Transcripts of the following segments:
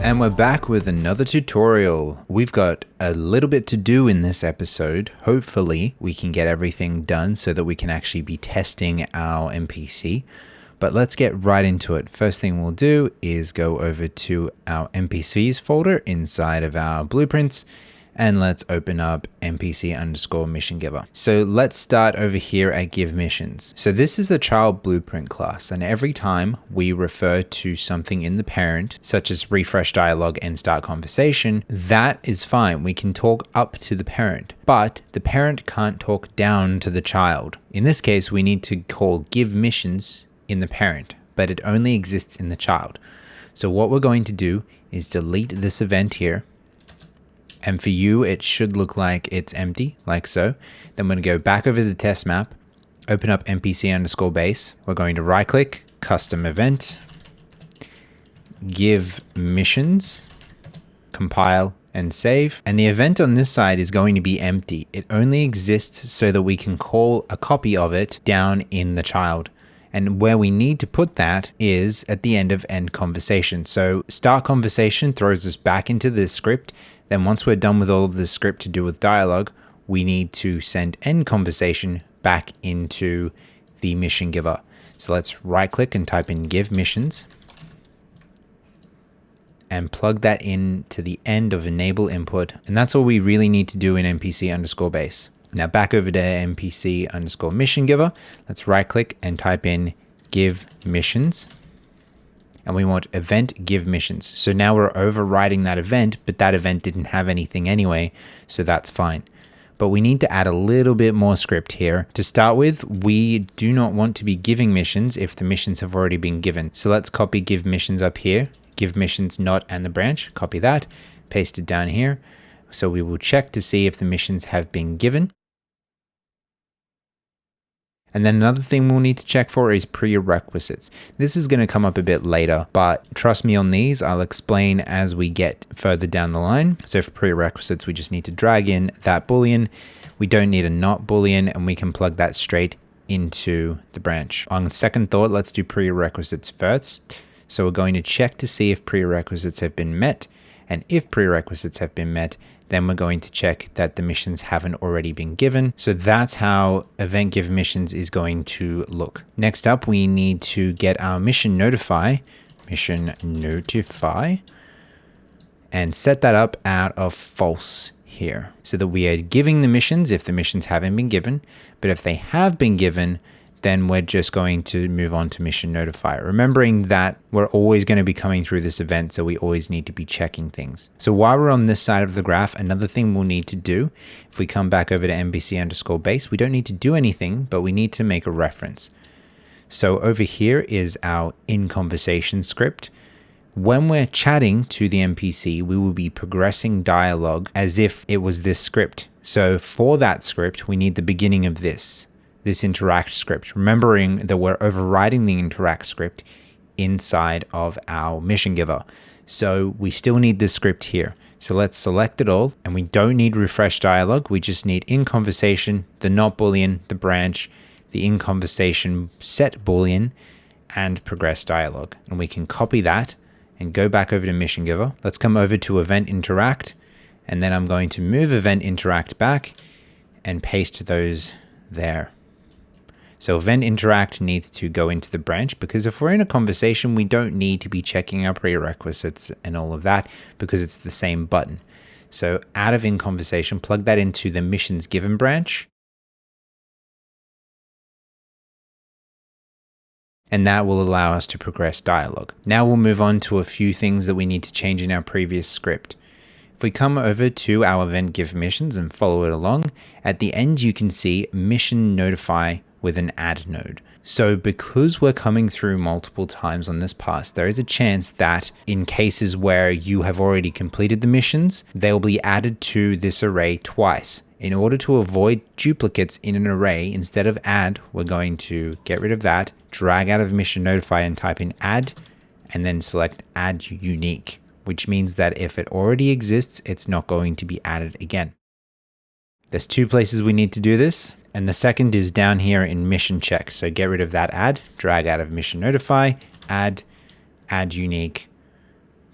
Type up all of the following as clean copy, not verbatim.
And we're back with another tutorial. We've got a little bit to do in this episode. Hopefully we can get everything done so that we can actually be testing our NPC. But let's get right into it. First thing we'll do is go over to our NPCs folder inside of our blueprints. And let's open up NPC_mission giver. So let's start over here at give missions. So this is the child blueprint class. And every time we refer to something in the parent, such as refresh dialog and start conversation, that is fine. We can talk up to the parent, but the parent can't talk down to the child. In this case, we need to call give missions in the parent, but it only exists in the child. So what we're going to do is delete this event here. And for you, it should look like it's empty, like so. Then we're going to go back over the test map, open up NPC_base. We're going to right click, custom event, give missions, compile and save. And the event on this side is going to be empty. It only exists so that we can call a copy of it down in the child. And where we need to put that is at the end of end conversation. So start conversation throws us back into this script. Then once we're done with all of this script to do with dialogue, we need to send end conversation back into the mission giver. So let's right click and type in give missions and plug that in to the end of enable input. And that's all we really need to do in NPC_base. Now back over to NPC_mission giver, let's right click and type in give missions. And we want event give missions. So now we're overriding that event, but that event didn't have anything anyway, so that's fine. But we need to add a little bit more script here. To start with, we do not want to be giving missions if the missions have already been given. So let's copy give missions up here, give missions not and the branch, copy that, paste it down here. So we will check to see if the missions have been given. And then another thing we'll need to check for is prerequisites. This is going to come up a bit later, but trust me on these, I'll explain as we get further down the line. So for prerequisites, we just need to drag in that boolean. We don't need a not boolean, and we can plug that straight into the branch. On second thought, let's do prerequisites first. So we're going to check to see if prerequisites have been met. And if prerequisites have been met, then we're going to check that the missions haven't already been given. So that's how event give missions is going to look. Next up, we need to get our mission notify, and set that up out of false here so that we are giving the missions if the missions haven't been given. But if they have been given, then we're just going to move on to mission notify, remembering that we're always going to be coming through this event, so we always need to be checking things. So while we're on this side of the graph, another thing we'll need to do, if we come back over to NPC_base, we don't need to do anything, but we need to make a reference. So over here is our in conversation script. When we're chatting to the NPC, we will be progressing dialogue as if it was this script. So for that script, we need the beginning of this interact script, remembering that we're overriding the interact script inside of our mission giver. So we still need this script here. So let's select it all, and we don't need refresh dialog. We just need in conversation, the not boolean, the branch, the in conversation set boolean, and progress dialog. And we can copy that and go back over to mission giver. Let's come over to event interact, and then I'm going to move event interact back and paste those there. So event interact needs to go into the branch, because if we're in a conversation, we don't need to be checking our prerequisites and all of that because it's the same button. So out of in conversation, plug that into the missions given branch. And that will allow us to progress dialogue. Now we'll move on to a few things that we need to change in our previous script. If we come over to our event give missions and follow it along, at the end you can see mission notify with an add node. So because we're coming through multiple times on this pass, there is a chance that in cases where you have already completed the missions, they'll be added to this array twice. In order to avoid duplicates in an array, instead of add, we're going to get rid of that, drag out of mission notify and type in add, and then select add unique, which means that if it already exists, it's not going to be added again. There's two places we need to do this. And the second is down here in mission check. So get rid of that add, drag out of mission notify, add unique,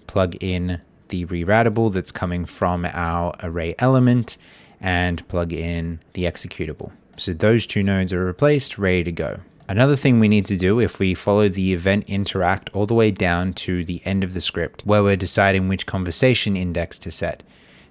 plug in the reroutable that's coming from our array element, and plug in the executable. So those two nodes are replaced, ready to go. Another thing we need to do, if we follow the event interact all the way down to the end of the script, where we're deciding which conversation index to set.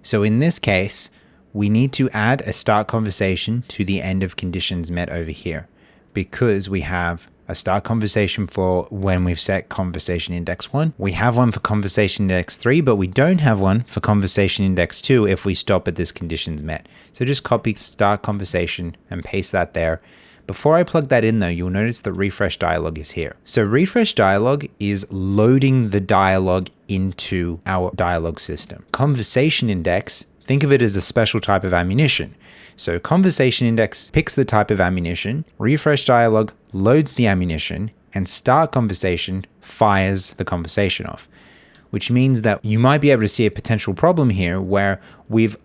So in this case, we need to add a start conversation to the end of conditions met over here, because we have a start conversation for when we've set conversation index 1. We have one for conversation index 3, but we don't have one for conversation index 2 if we stop at this conditions met. So just copy start conversation and paste that there. Before I plug that in though, you'll notice the refresh dialog is here. So refresh dialog is loading the dialog into our dialog system. Conversation index, think of it as a special type of ammunition. So conversation index picks the type of ammunition, refresh dialog loads the ammunition, and start conversation fires the conversation off, which means that you might be able to see a potential problem here where we've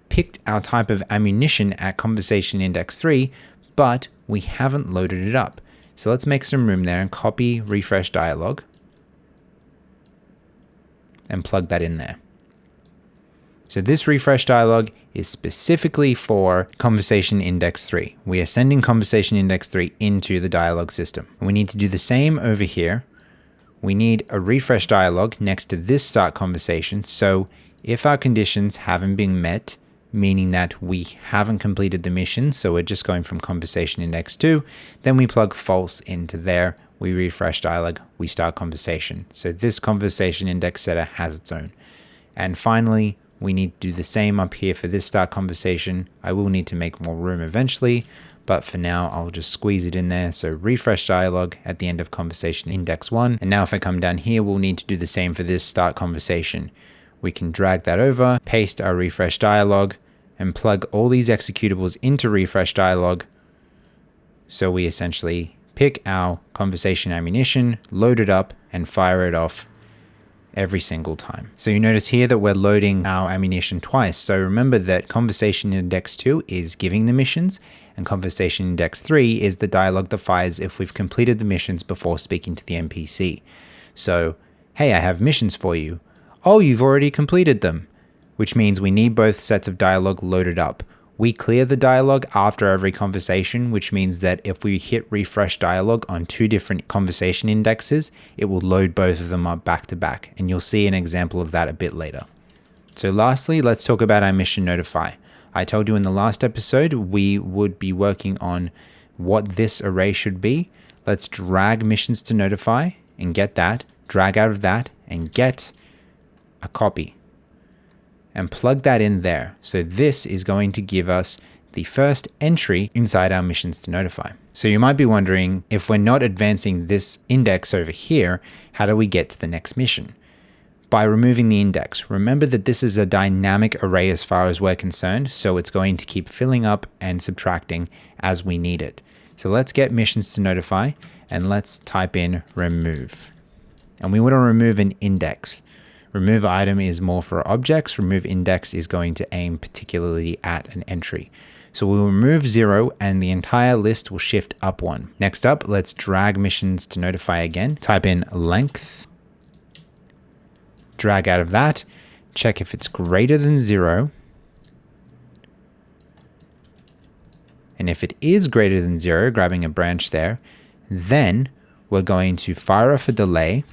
picked our type of ammunition at conversation index 3, but we haven't loaded it up. So let's make some room there and copy refresh dialog and plug that in there. So this refresh dialog is specifically for conversation index 3. We are sending conversation index 3 into the dialog system. We need to do the same over here. We need a refresh dialog next to this start conversation. So if our conditions haven't been met, meaning that we haven't completed the mission, so we're just going from conversation index 2, then we plug false into there. We refresh dialog, we start conversation. So this conversation index setter has its own. And finally, we need to do the same up here for this start conversation. I will need to make more room eventually, but for now, I'll just squeeze it in there. So refresh dialog at the end of conversation index 1. And now if I come down here, we'll need to do the same for this start conversation. We can drag that over, paste our refresh dialog, and plug all these executables into refresh dialog. So we essentially pick our conversation ammunition, load it up, and fire it off every single time. So you notice here that we're loading our ammunition twice. So remember that conversation index 2 is giving the missions, and conversation index 3 is the dialog that fires if we've completed the missions before speaking to the NPC. So, hey, I have missions for you. Oh, you've already completed them, which means we need both sets of dialogue loaded up. We clear the dialogue after every conversation, which means that if we hit refresh dialogue on two different conversation indexes, it will load both of them up back to back. And you'll see an example of that a bit later. So lastly, let's talk about our mission notify. I told you in the last episode, we would be working on what this array should be. Let's drag missions to notify and get that, drag out of that and get a copy, and plug that in there. So this is going to give us the first entry inside our missions to notify. So you might be wondering, if we're not advancing this index over here, how do we get to the next mission? By removing the index. Remember that this is a dynamic array as far as we're concerned, so it's going to keep filling up and subtracting as we need it. So let's get missions to notify and let's type in remove. And we want to remove an index. Remove item is more for objects. Remove index is going to aim particularly at an entry. So we'll remove 0 and the entire list will shift up 1. Next up, let's drag missions to notify again. Type in length. Drag out of that. Check if it's greater than 0. And if it is greater than 0, grabbing a branch there, then we're going to fire off a delay.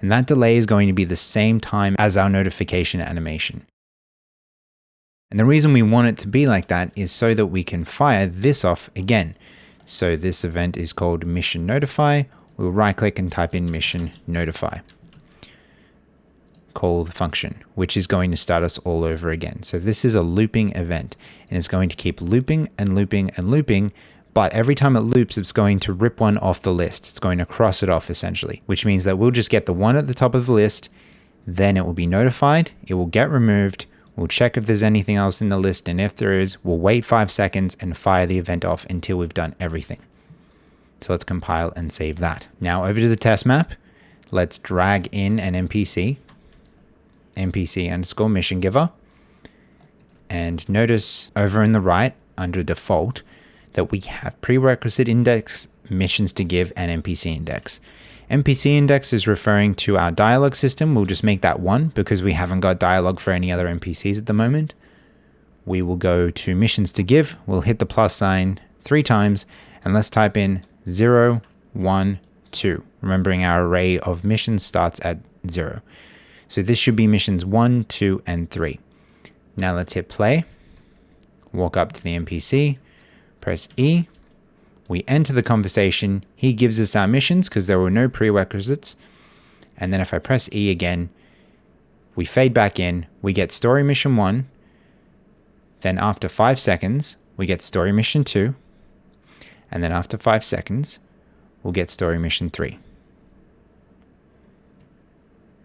And that delay is going to be the same time as our notification animation. And the reason we want it to be like that is so that we can fire this off again. So this event is called mission notify. We'll right click and type in mission notify. Call the function, which is going to start us all over again. So this is a looping event and it's going to keep looping and looping and looping. But every time it loops, it's going to rip one off the list. It's going to cross it off essentially, which means that we'll just get the one at the top of the list. Then it will be notified. It will get removed. We'll check if there's anything else in the list. And if there is, we'll wait 5 seconds and fire the event off until we've done everything. So let's compile and save that. Now over to the test map. Let's drag in an NPC underscore mission giver. And notice over in the right under default, that we have prerequisite index, missions to give, and NPC index. NPC index is referring to our dialog system. We'll just make that 1 because we haven't got dialog for any other NPCs at the moment. We will go to missions to give. We'll hit the plus sign 3 times and let's type in 0, 1, 2. Remembering our array of missions starts at 0. So this should be missions 1, 2, and 3. Now let's hit play. Walk up to the NPC, press E. We enter the conversation. He gives us our missions because there were no prerequisites. And then if I press E again, we fade back in. We get story mission 1. Then after 5 seconds, we get story mission 2. And then after 5 seconds, we'll get story mission 3.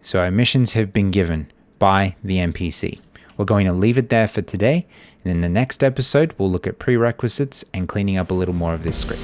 So our missions have been given by the NPC. We're going to leave it there for today. And in the next episode, we'll look at prerequisites and cleaning up a little more of this script.